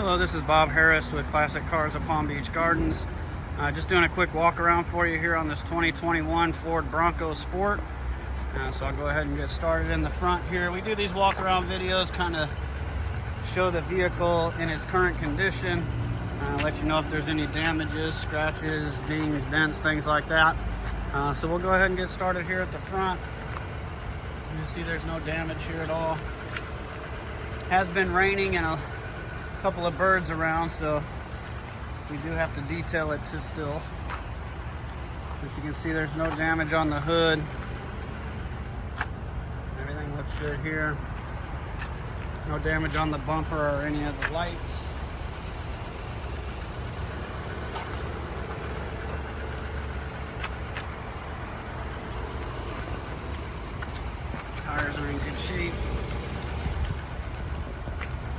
Hello, this is Bob Harris with Classic Cars of Palm Beach Gardens. Just doing a quick walk around for you here on this 2021 Ford Bronco Sport. So I'll go ahead and get started in the front here. We do these walk around videos, kind of show the vehicle in its current condition, let you know if there's any damages, scratches, dings, dents, things like that. So we'll go ahead and get started here at the front. You can see there's no damage here at all. Has been raining and a couple of birds around, so we do have to detail it still. But you can see there's no damage on the hood. Everything looks good here. No damage on the bumper or any of the lights. Tires are in good shape.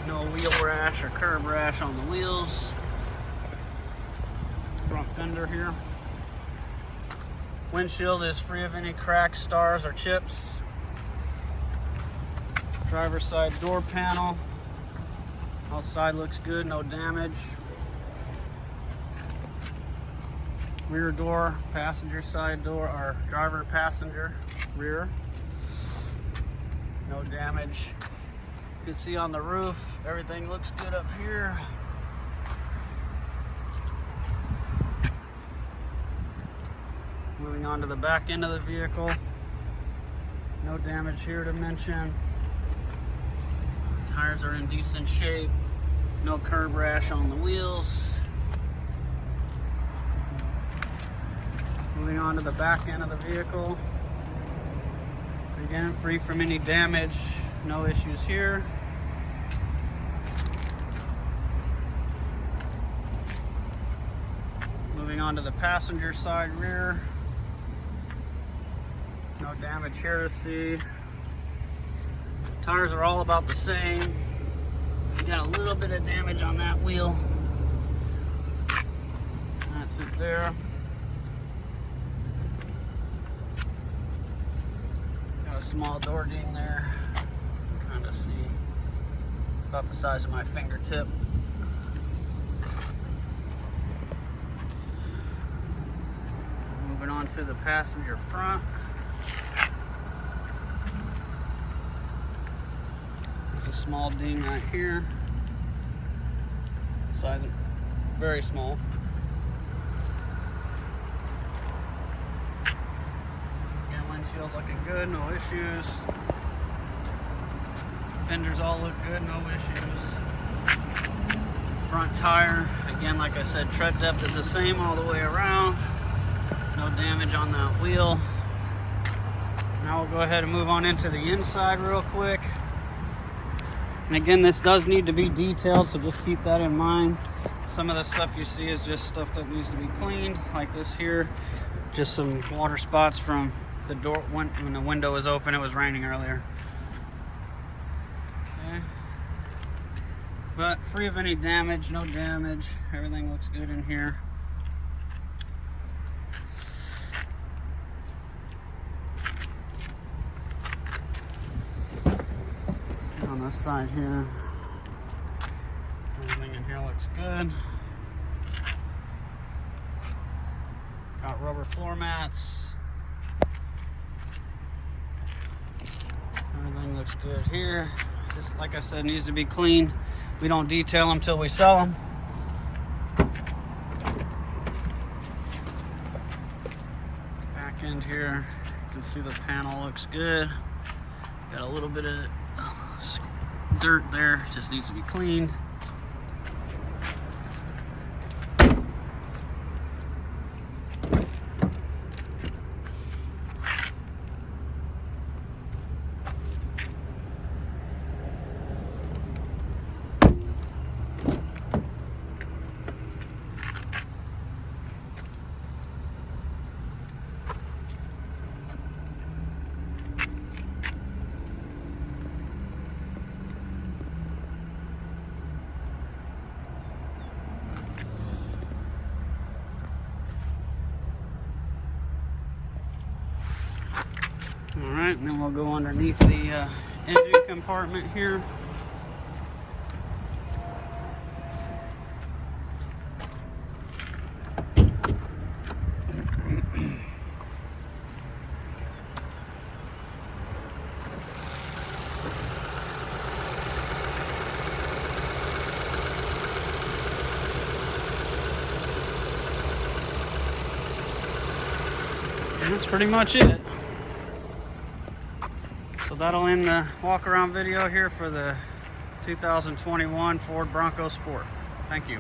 No wheel rash or curb rash on the wheels. Front fender here. Windshield is free of any cracks, stars, or chips. Driver's side door panel. Outside looks good, no damage. Rear door, passenger side door, or driver passenger rear. No damage. You can see on the roof, everything looks good up here. Moving on to the back end of the vehicle. No damage here to mention. Tires are in decent shape. No curb rash on the wheels. Moving on to the back end of the vehicle. Again, free from any damage. No issues here. Moving on to the passenger side rear. No damage here to see. Tires are all about the same. You got a little bit of damage on that wheel. That's it there. Got a small door ding there. Kind of see about the size of my fingertip. Moving on to the passenger front. There's a small ding right here. Size very small. Again, windshield looking good, no issues. Fenders all look good, no issues. Front tire, again, like I said, tread depth is the same all the way around. No damage on that wheel. Now we'll go ahead and move on into the inside real quick. And again, this does need to be detailed, so just keep that in mind. Some of the stuff you see is just stuff that needs to be cleaned, like this here. Just some water spots from the door when the window was open. It was raining earlier. But free of any damage, no damage. Everything looks good in here. See on this side here. Everything in here looks good. Got rubber floor mats. Everything looks good here. Just like I said, needs to be cleaned. We don't detail them till we sell them. Back end here, you can see the panel looks good. Got a little bit of dirt there, just needs to be cleaned. Alright, and then we'll go underneath the engine compartment here. that's pretty much it. So that'll end the walk around video here for the 2021 Ford Bronco Sport. Thank you.